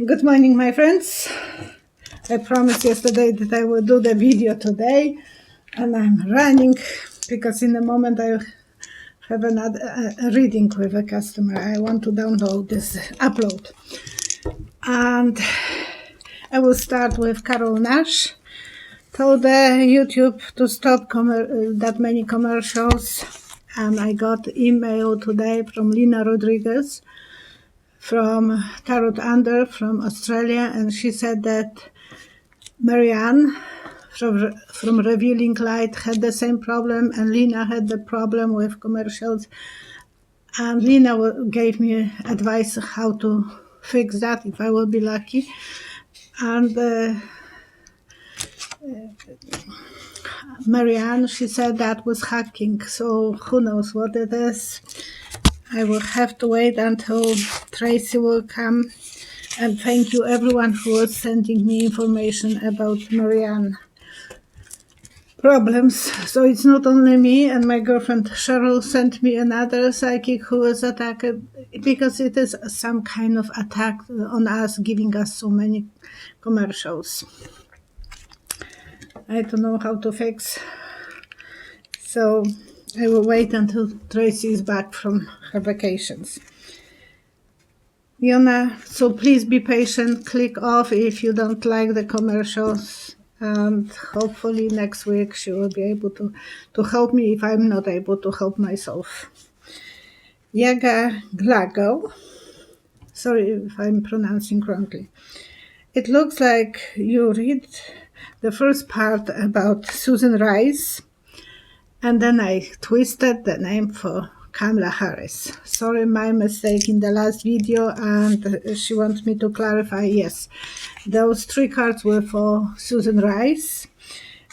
Good morning, my friends. I promised yesterday that I will do the video today, and I'm running because in a moment I have another reading with a customer. I want to download this upload. And I will start with Carol Nash. Told YouTube to stop that many commercials, and I got email today from Lina Rodriguez from Tarot Under from Australia, and she said that Marianne from Revealing Light had the same problem, and Lina had the problem with commercials. And Lina gave me advice how to fix that if I will be lucky. And Marianne, she said that was hacking, so who knows what it is. I will have to wait until Tracy will come. And thank you everyone who was sending me information about Marianne problems. So it's not only me, and my girlfriend Cheryl sent me another psychic who was attacked because it is some kind of attack on us, giving us so many commercials. I don't know how to fix. So I will wait until Tracy is back from her vacations. Yona, so please be patient. Click off if you don't like the commercials. And hopefully next week she will be able to help me if I'm not able to help myself. Yaga Glago. Sorry if I'm pronouncing wrongly. It looks like you read the first part about Susan Rice, and then I twisted the name for Kamala Harris. Sorry, my mistake in the last video, and she wants me to clarify. Yes, those 3 cards were for Susan Rice.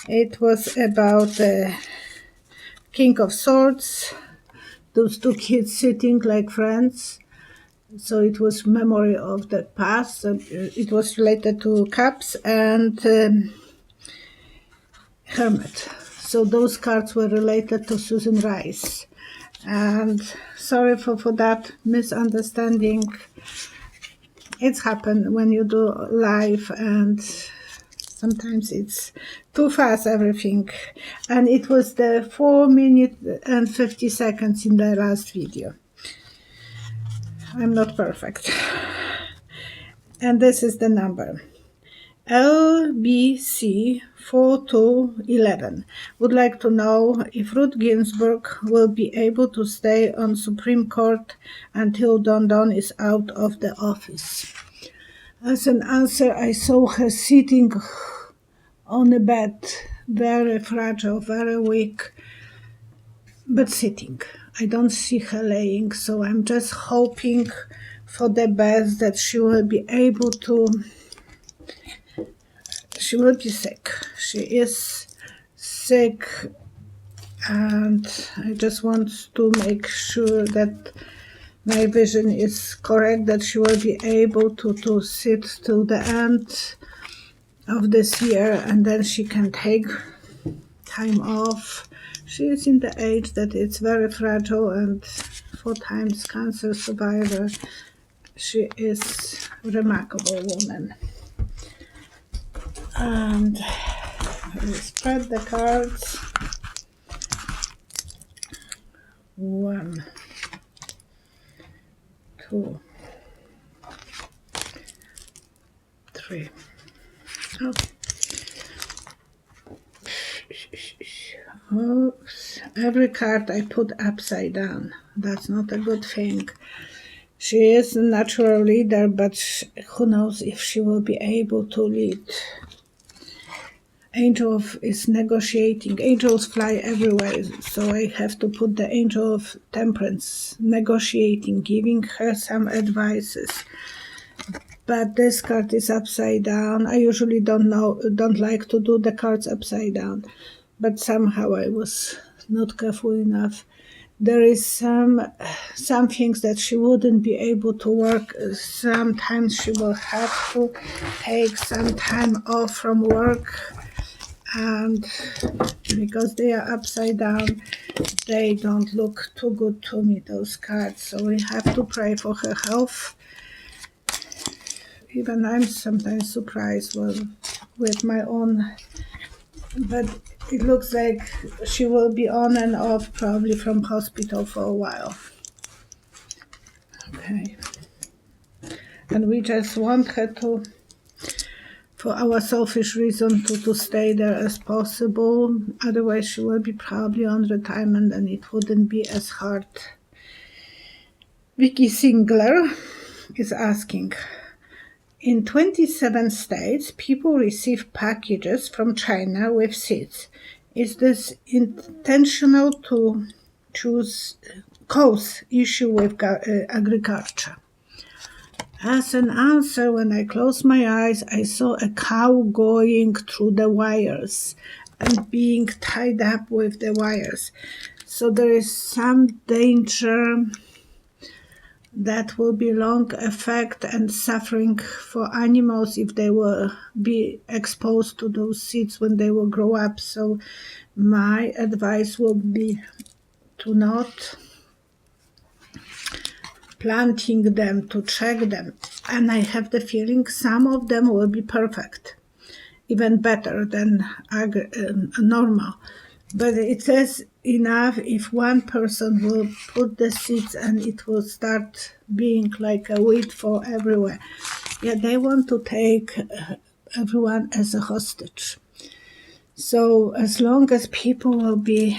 It was about the King of Swords, those 2 kids sitting like friends. So it was memory of the past. It was related to Cups and Hermit. So those cards were related to Susan Rice. And sorry for that misunderstanding. It's happened when you do live, and sometimes it's too fast, everything. And it was the 4 minutes and 50 seconds in the last video. I'm not perfect. And this is the number. LBC 4211 would like to know if Ruth Ginsburg will be able to stay on Supreme Court until Don is out of the office. As an answer, I saw her sitting on a bed, very fragile, very weak, but sitting. I don't see her laying, so I'm just hoping for the best that she will be able to. She will be sick. She is sick, and I just want to make sure that my vision is correct, that she will be able to sit till the end of this year, and then she can take time off. She is in the age that it's very fragile, and 4 times cancer survivor. She is a remarkable woman. And I will spread the cards. 1, 2, 3. Oh. Oops. Every card I put upside down. That's not a good thing. She is a natural leader, but who knows if she will be able to lead. Angel is negotiating. Angels fly everywhere, so I have to put the Angel of Temperance, negotiating, giving her some advices. But this card is upside down. I usually don't like to do the cards upside down, but somehow I was not careful enough. There is some things that she wouldn't be able to work. Sometimes she will have to take some time off from work, and because they are upside down, they don't look too good to me, those cards. So we have to pray for her health. even I'm sometimes surprised with my own, but it looks like she will be on and off probably from hospital for a while. Okay. And we just want her to, for our selfish reason, to stay there as possible. Otherwise she will be probably on retirement and it wouldn't be as hard. Vicky Singler is asking, in 27 states, people receive packages from China with seeds. Is this intentional to cause issue with agriculture? As an answer, when I closed my eyes, I saw a cow going through the wires and being tied up with the wires. So there is some danger that will be long effect and suffering for animals if they will be exposed to those seeds when they will grow up. So my advice would be to not planting them, to check them. And I have the feeling some of them will be perfect, even better than normal. But it says enough if one person will put the seeds and it will start being like a weed for everywhere. Yeah, they want to take everyone as a hostage. So as long as people will be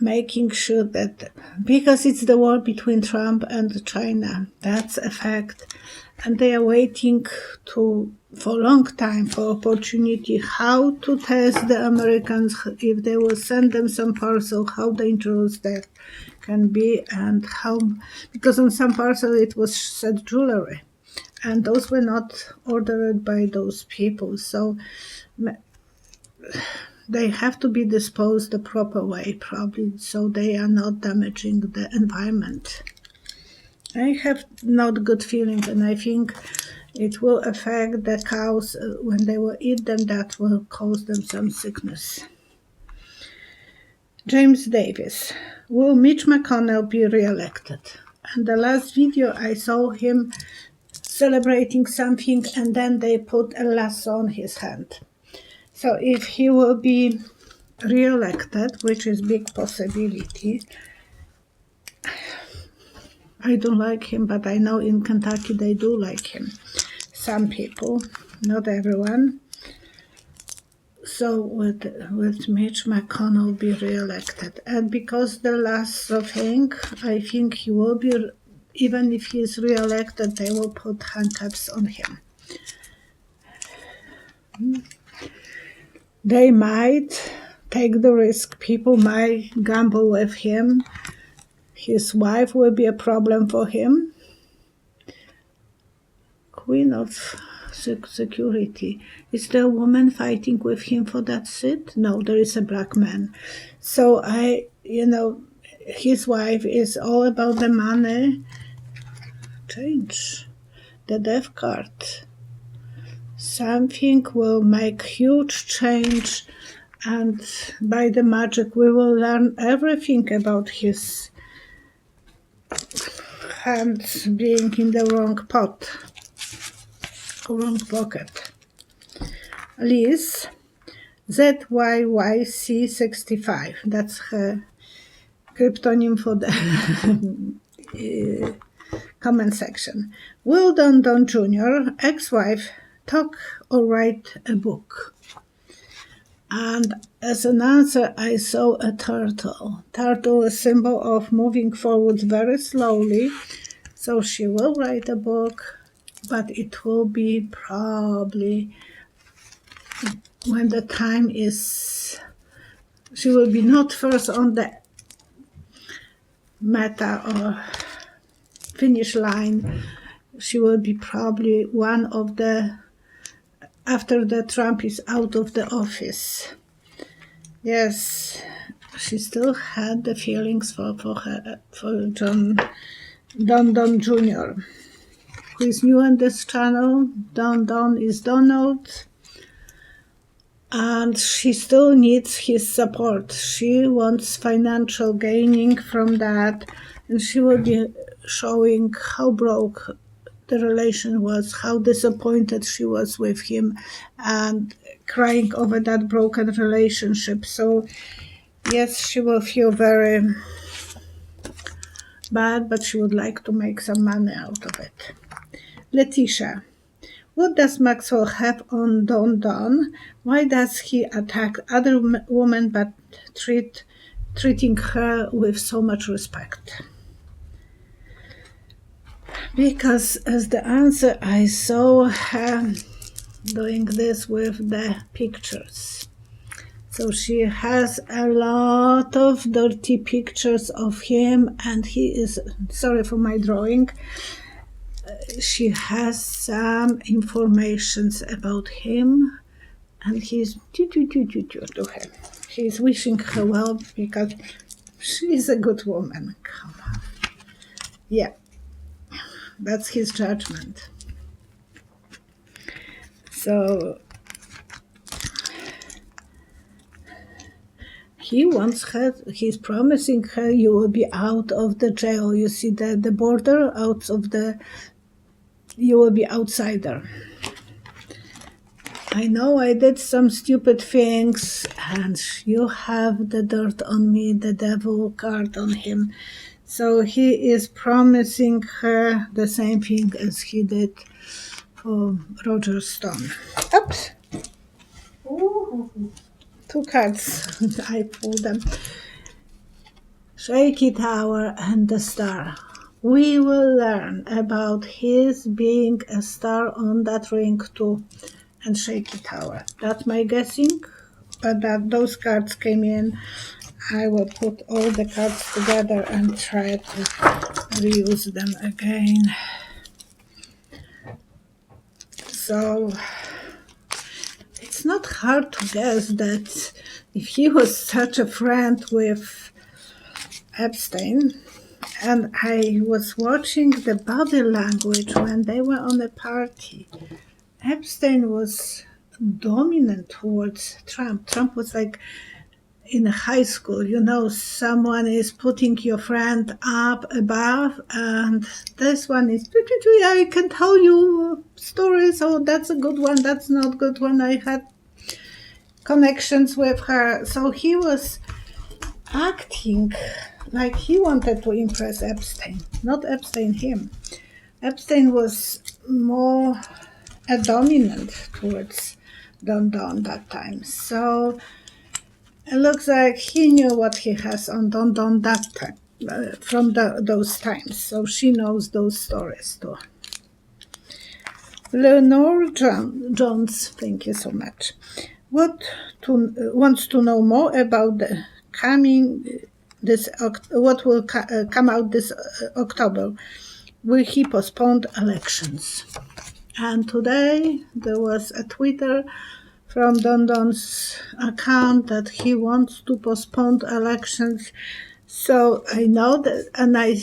making sure that, because it's the war between Trump and China, that's a fact. And they are waiting for a long time for opportunity how to test the Americans, if they will send them some parcel, how dangerous that can be, and how, because on some parcel it was said jewelry, and those were not ordered by those people. So they have to be disposed the proper way, probably, so they are not damaging the environment. I have not good feeling, and I think it will affect the cows when they will eat them. That will cause them some sickness. James Davis, will Mitch McConnell be re-elected? And the last video I saw him celebrating something, and then they put a lasso on his hand. So if he will be re-elected, which is big possibility, I don't like him, but I know in Kentucky they do like him. Some people, not everyone. So with Mitch McConnell be re-elected. And because the last thing, I think he will be, even if he is re-elected, they will put handcuffs on him. They might take the risk. People might gamble with him. His wife will be a problem for him. Queen of Security. Is there a woman fighting with him for that seat? No, there is a black man. So his wife is all about the money. Change the death card. Something will make huge change, and by the magic we will learn everything about his hands being in the wrong pot, wrong pocket. Liz, ZYYC65, that's her cryptonym for the comment section. Will Don Jr., ex-wife, talk or write a book? And as an answer, I saw a turtle. Turtle, a symbol of moving forward very slowly. So she will write a book, but it will be probably when the time is, she will be not first on the meta or finish line. She will be probably one of the, after the Trump is out of the office. Yes, she still had the feelings for Don Jr., who is new on this channel. Don is Donald, and she still needs his support. She wants financial gaining from that, and she will be showing how broke the relation was, how disappointed she was with him, and crying over that broken relationship. So yes, she will feel very bad, but she would like to make some money out of it. Letitia. What does Maxwell have on Don Don? Why does he attack other women but treating her with so much respect? Because as the answer, I saw her doing this with the pictures. So she has a lot of dirty pictures of him, and he is, sorry for my drawing, she has some informations about him, and he's to her. He's wishing her well because she is a good woman. Come on. Yeah, that's his judgment. So he wants her, he's promising her, you will be out of the jail. You see the border, out of the, you will be outsider. I know I did some stupid things, and you have the dirt on me, the devil card on him. So he is promising her the same thing as he did for Roger Stone. Oops. Ooh. 2 cards. I pulled them. Shaky Tower and the Star. We will learn about his being a star on that ring too. And Shaky Tower. That's my guessing, but that those cards came in. I will put all the cards together and try to reuse them again. So it's not hard to guess that if he was such a friend with Epstein, and I was watching the body language when they were on a party, Epstein was dominant towards Trump. Trump was like in high school, someone is putting your friend up above, and this one is, I can tell you stories, oh, that's a good one, that's not good one, I had connections with her. So he was acting like he wanted to impress Epstein, not Epstein him. Epstein was more a dominant towards Don that time. So it looks like he knew what he has on Don that time, from those times. So she knows those stories too. Lenore Jones, thank you so much. Wants to know more about the what will come out this October. Will he postpone elections? And today there was a Twitter from Don's account that he wants to postpone elections. So I know that, and I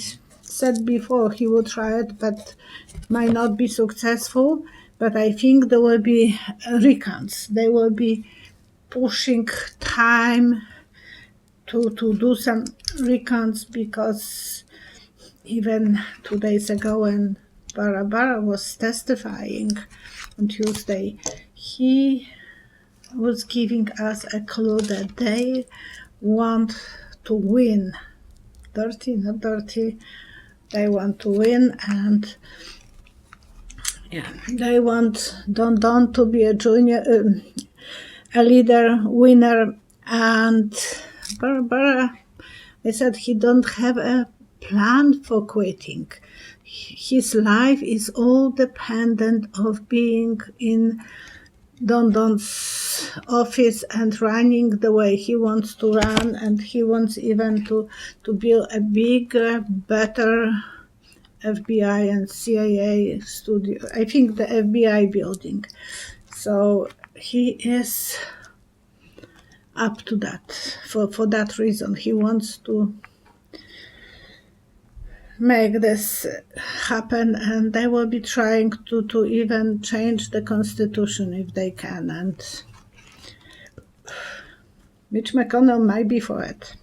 said before he will try it, but might not be successful. But I think there will be recounts. They will be pushing time to do some recounts, because even 2 days ago when Barbara was testifying on Tuesday, he was giving us a clue that they want to win. Dirty, not dirty. They want to win, and they want Don to be a junior, a leader, winner, and Barbara, they said he don't have a plan for quitting. His life is all dependent of being in Don's office and running the way he wants to run, and he wants even to build a bigger, better FBI and CIA studio. I think the FBI building. So he is up to that. For that reason, he wants to make this happen, and they will be trying to even change the constitution if they can, and Mitch McConnell might be for it.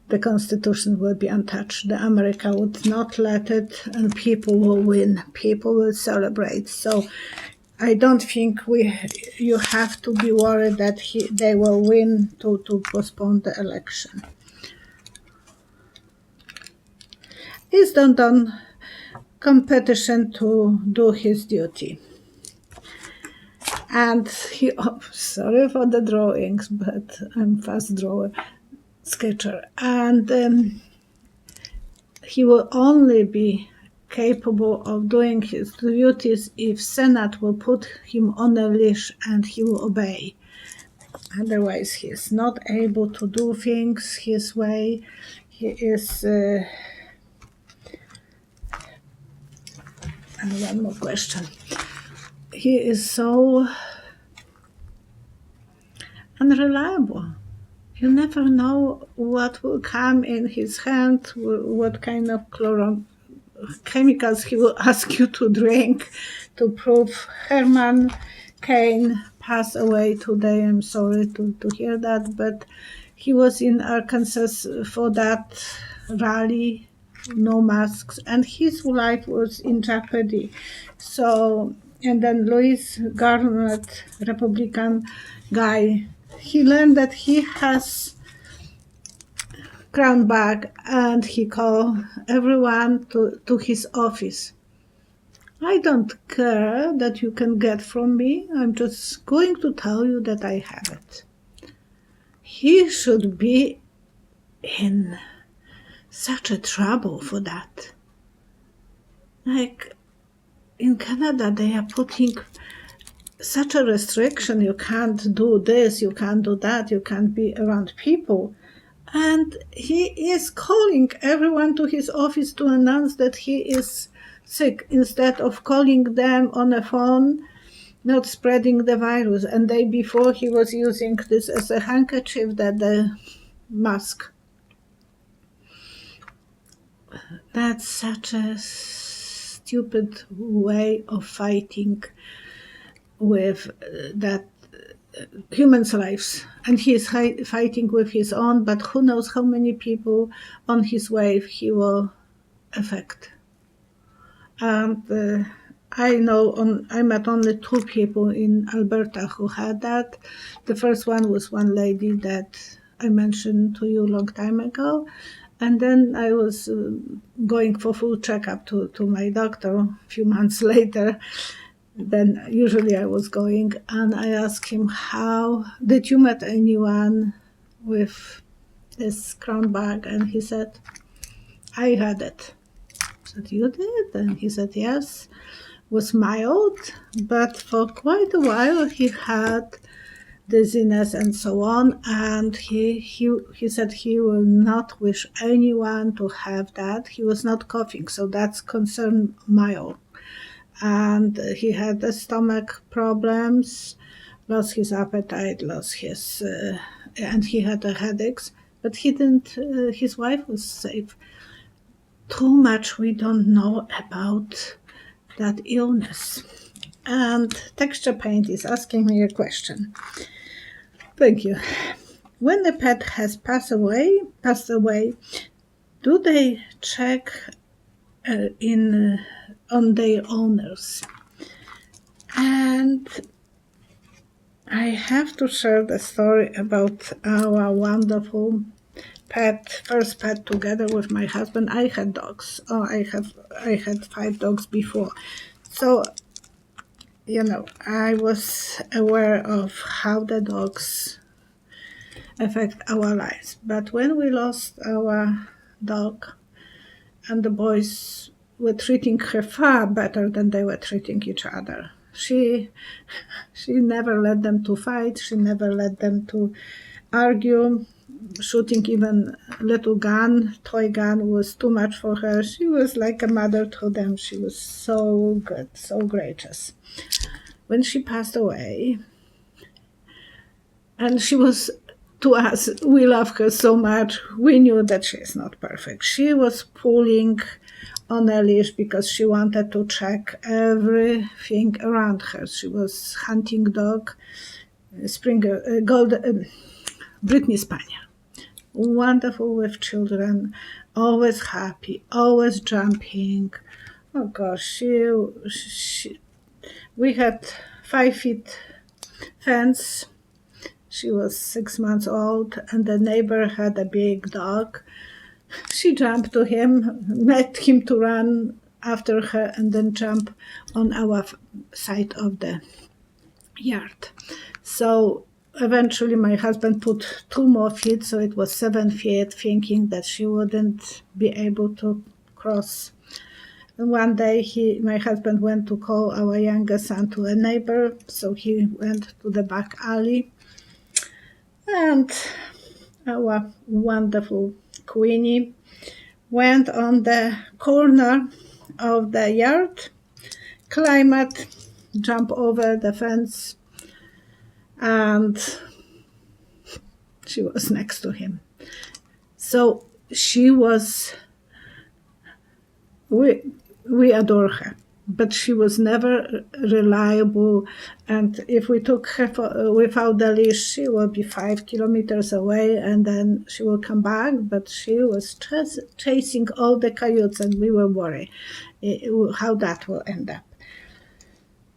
the Constitution will be untouched. The America would not let it, and people will win. People will celebrate. So I don't think you have to be worried that they will win to postpone the election. He's done competition to do his duty. And sorry for the drawings, but I'm fast drawer, sketcher. And he will only be capable of doing his duties if Senate will put him on a leash and he will obey. Otherwise, he is not able to do things his way. He is... and one more question. He is so unreliable. You never know what will come in his hand, what kind of chemicals he will ask you to drink to prove. Herman Cain passed away today. I'm sorry to hear that, but he was in Arkansas for that rally, no masks, and his life was in jeopardy. So, and then Louis Garnett, Republican guy, he learned that he has crown bag and he called everyone to his office. I don't care that you can get from me. I'm just going to tell you that I have it. He should be in such a trouble for that. Like in Canada, they are putting such a restriction. You can't do this, you can't do that, you can't be around people. And he is calling everyone to his office to announce that he is sick instead of calling them on a phone, not spreading the virus. And day before he was using this as a handkerchief, that the mask. That's such a stupid way of fighting with that humans' lives, and he is fighting with his own, but who knows how many people on his wave he will affect. And I met only 2 people in Alberta who had that. The first one was one lady that I mentioned to you a long time ago, and then I was going for full checkup to my doctor a few months later. Then usually I was going, and I asked him, how did you met anyone with this crown bag? And he said, I had it. I said, you did? And he said, yes. Was mild, but for quite a while he had dizziness and so on, and he said he will not wish anyone to have that. He was not coughing, so that's concern mild. And he had the stomach problems, lost his appetite, and he had the headaches, but he didn't, his wife was safe. Too much we don't know about that illness. And Texture Paint is asking me a question. Thank you. When the pet has passed away, do they check on their owners? And I have to share the story about our wonderful first pet together with my husband. I had dogs. I had 5 dogs before. So, I was aware of how the dogs affect our lives. But when we lost our dog, and the boys were treating her far better than they were treating each other. She never let them to fight. She never let them to argue. Shooting even little toy gun was too much for her. She was like a mother to them. She was so good, so gracious. When she passed away, and she was, to us, we love her so much, we knew that she is not perfect. She was pulling on a leash because she wanted to check everything around her. She was hunting dog, Brittany Spaniel. wonderful with children, always happy, always jumping. Oh gosh, we had 5 feet fence. She was 6 months old, and the neighbor had a big dog. She jumped to him, met him to run after her, and then jump on our side of the yard. So eventually my husband put 2 more feet, so it was 7 feet, thinking that she wouldn't be able to cross. And one day my husband went to call our youngest son to a neighbor, so he went to the back alley, and our wonderful Queenie went on the corner of the yard, climbed, jumped over the fence, and she was next to him. So she was, we adore her, but she was never reliable. And if we took her without the leash, she will be 5 kilometers away, and then she will come back. But she was chasing all the coyotes, and we were worried how that will end up.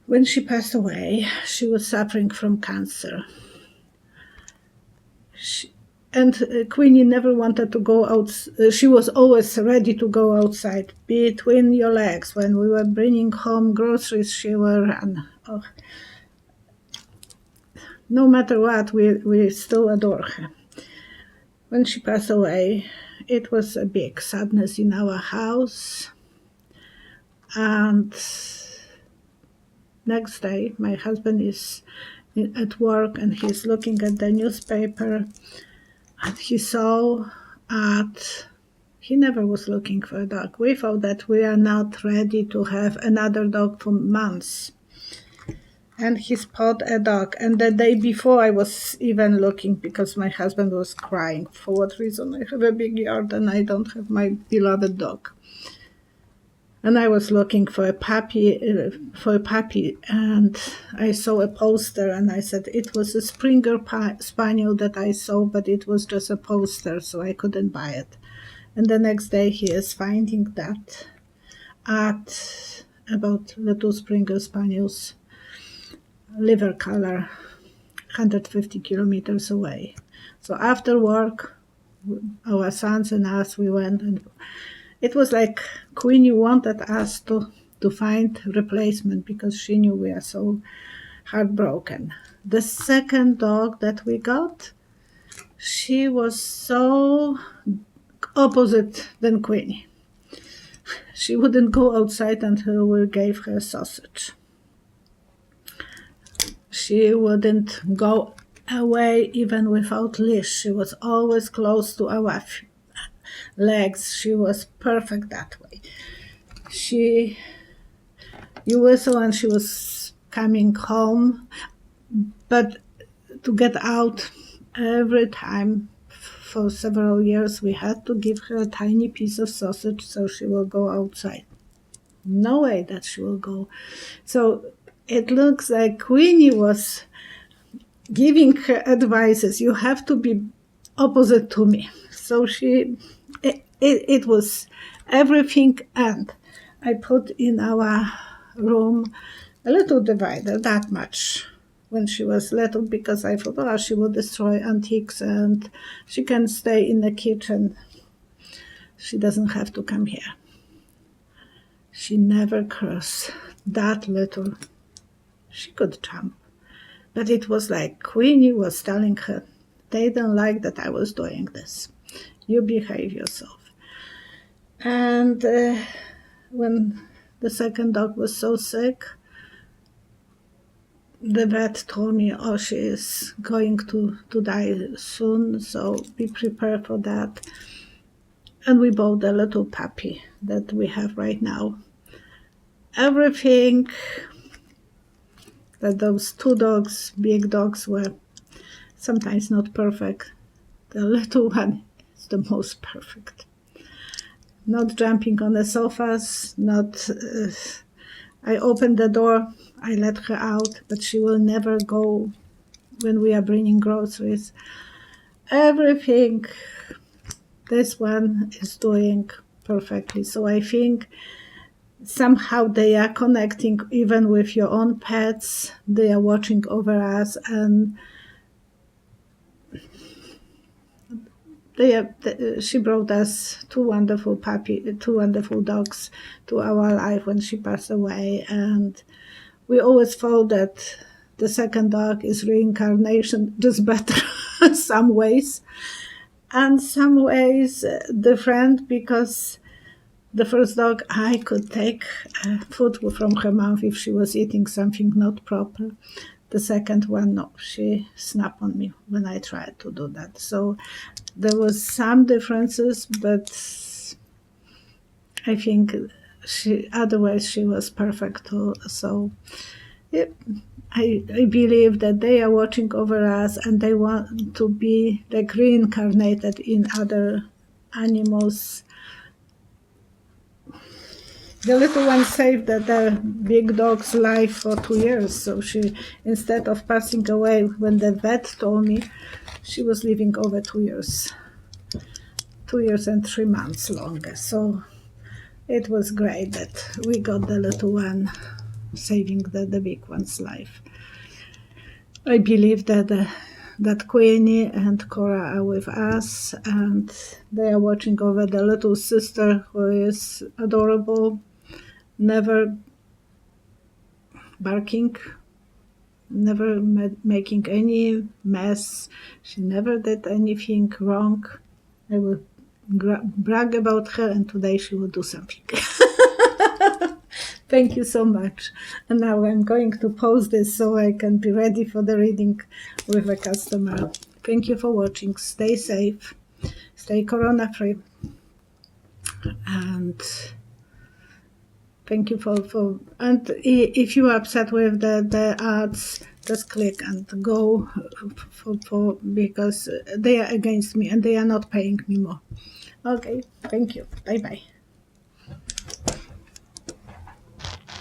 When she passed away, she was suffering from cancer. Queenie never wanted to go out. She was always ready to go outside, between your legs. When we were bringing home groceries, she would run. Oh. No matter what, we still adore her. When she passed away, it was a big sadness in our house. And next day, my husband is at work, and he's looking at the newspaper, and he saw he never was looking for a dog. We thought that we are not ready to have another dog for months. And he spotted a dog. And the day before, I was even looking because my husband was crying. For what reason? I have a big yard and I don't have my beloved dog. And I was looking for a puppy, and I saw a poster, and I said it was a Springer Spaniel that I saw, but it was just a poster, so I couldn't buy it. And the next day he is finding that at about the 2 Springer Spaniels, liver color, 150 kilometers away. So after work, our sons and us, we went, and it was like Queenie wanted us to find replacement because she knew we are so heartbroken. The second dog that we got, she was so opposite than Queenie. She wouldn't go outside until we gave her sausage. She wouldn't go away even without leash. She was always close to our legs. She was perfect that way. You whistle and she was coming home, but to get out every time for several years, we had to give her a tiny piece of sausage so she will go outside. No way that she will go. So it looks like Queenie was giving her advices. You have to be opposite to me. So it was everything. And I put in our room a little divider, that much, when she was little, because I thought, she will destroy antiques and she can stay in the kitchen. She doesn't have to come here. She never crossed that little. She could jump. But it was like Queenie was telling her, they don't like that I was doing this. You behave yourself. And when the second dog was so sick, the vet told me, she is going to die soon, so be prepared for that. And we bought a little puppy that we have right now. Everything that those 2 dogs, big dogs, were sometimes not perfect. The little one is the most perfect. Not jumping on the sofas, not... I opened the door, I let her out, but she will never go when we are bringing groceries. everything this one is doing perfectly. So I think somehow they are connecting even with your own pets. They are watching over us, and she brought us two wonderful dogs to our life when she passed away. And we always thought that the second dog is reincarnation, just better some ways, and some ways different, because the first dog, I could take food from her mouth if she was eating something not proper. The second one, no, she snapped on me when I tried to do that. So there was some differences, but I think otherwise she was perfect too. So yeah, I believe that they are watching over us, and they want to be like reincarnated in other animals. The little one saved the big dog's life for 2 years. So she, instead of passing away when the vet told me, she was living over 2 years. 2 years and 3 months longer. So it was great that we got the little one, saving the big one's life. I believe that Queenie and Cora are with us, and they are watching over the little sister, who is adorable, never barking, never making any mess. She never did anything wrong. I will brag about her, and today she will do something. Thank you so much. And now I'm going to pause this so I can be ready for the reading with a customer. Thank you for watching. Stay safe. Stay corona-free. And thank you for and if you are upset with the ads, just click and go for because they are against me and they are not paying me more. Okay, thank you. Bye-bye.